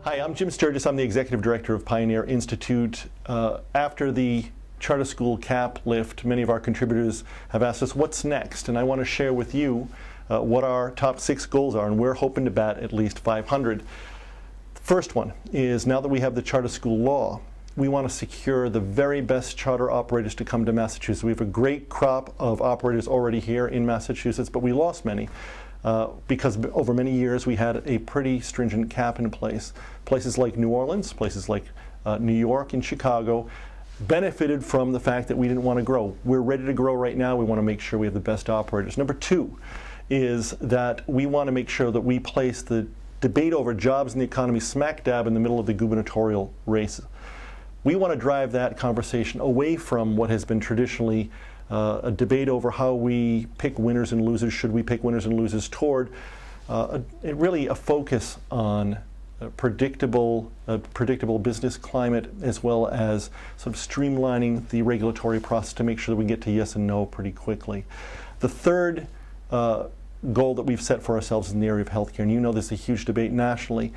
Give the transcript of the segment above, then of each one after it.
Hi, I'm Jim Stergios. I'm the Executive Director of Pioneer Institute. After the charter school cap lift, many of our contributors have asked us what's next, and I want to share with you what our top 6 goals are, and we're hoping to bat at least 500. The first one is, now that we have the charter school law, we want to secure the very best charter operators to come to Massachusetts. We have a great crop of operators already here in Massachusetts, but we lost many. Because over many years we had a pretty stringent cap in place. Places like New Orleans, places like New York and Chicago benefited from the fact that we didn't want to grow. We're ready to grow right now. We want to make sure we have the best operators. Number 2 is that we want to make sure that we place the debate over jobs and the economy smack dab in the middle of the gubernatorial race. We want to drive that conversation away from what has been traditionally a debate over how we pick winners and losers, should we pick winners and losers, toward really a focus on predictable business climate, as well as sort of streamlining the regulatory process to make sure that we get to yes and no pretty quickly. The third goal that we've set for ourselves is in the area of healthcare, and you know there's a huge debate nationally.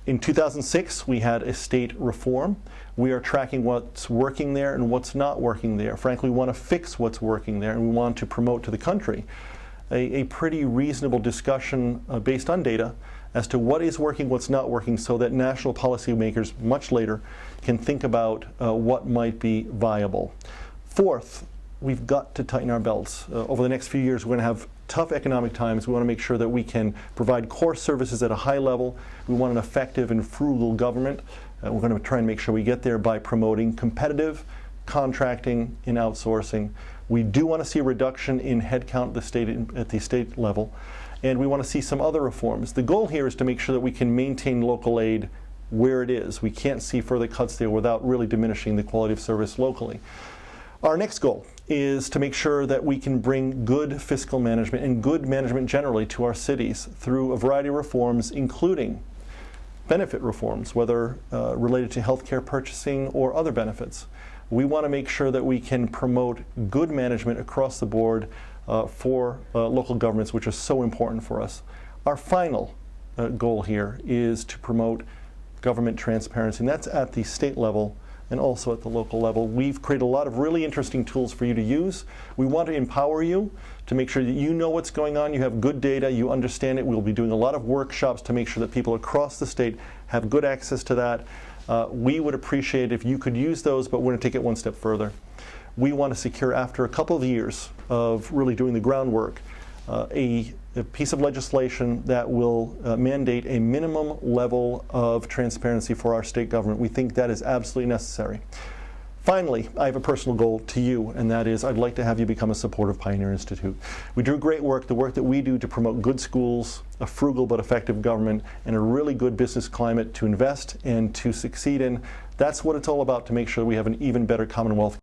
In 2006, we had a state reform. We are tracking what's working there and what's not working there. Frankly, we want to fix what's working there, and we want to promote to the country a pretty reasonable discussion based on data as to what is working, what's not working, so that national policymakers much later can think about what might be viable. Fourth, we've got to tighten our belts. Over the next few years, we're going to have tough economic times. We want to make sure that we can provide core services at a high level. We want an effective and frugal government. We're going to try and make sure we get there by promoting competitive contracting and outsourcing. We do want to see a reduction in headcount at the state level, and we want to see some other reforms. The goal here is to make sure that we can maintain local aid where it is. We can't see further cuts there without really diminishing the quality of service locally. Our next goal is to make sure that we can bring good fiscal management and good management generally to our cities through a variety of reforms, including benefit reforms, whether related to healthcare purchasing or other benefits. We want to make sure that we can promote good management across the board for local governments, which is so important for us. Our final goal here is to promote government transparency, and that's at the state level and also at the local level. We've created a lot of really interesting tools for you to use. We want to empower you to make sure that you know what's going on, you have good data, you understand it. We'll be doing a lot of workshops to make sure that people across the state have good access to that. We would appreciate if you could use those, but we're going to take it one step further. We want to secure, after a couple of years of really doing the groundwork, a piece of legislation that will mandate a minimum level of transparency for our state government. We think that is absolutely necessary. Finally, I have a personal goal to you, and that is I'd like to have you become a supporter of Pioneer Institute. We do great work, the work that we do to promote good schools, a frugal but effective government, and a really good business climate to invest and to succeed in. That's what it's all about, to make sure we have an even better Commonwealth.